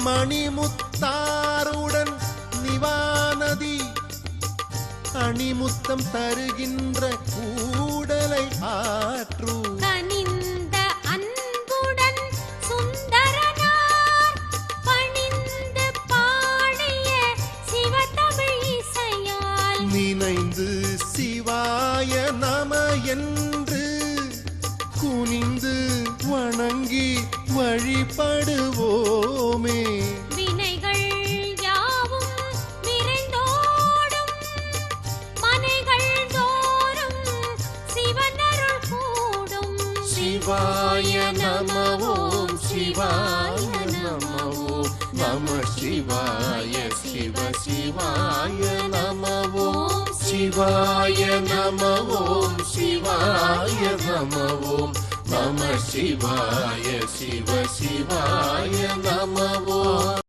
மணிமுத்தாருடன் நிவாநதி அணிமுத்தம் தருகின்ற கூடலை ஆற்று கனிந்த அன்புடன் சுந்தரனார் பணிந்து பாடிய சிவதமிழ் இசையால் நினைந்து சிவாய நம என்று குனிந்து வணங்கி வழிபடுவோமே. வினைகள் யாவும் விரைந்தோடும் மனைகள் தோறும் சிவனருள் கூடும். சிவாய நம ஓம் சிவாய நம ஓம் நம சிவாய சிவ சிவாய நம ஓம் சிவாய நம ஓம் சிவாய நம ஓம் நம சிவாய சிவ சிவாய நம ஓம்.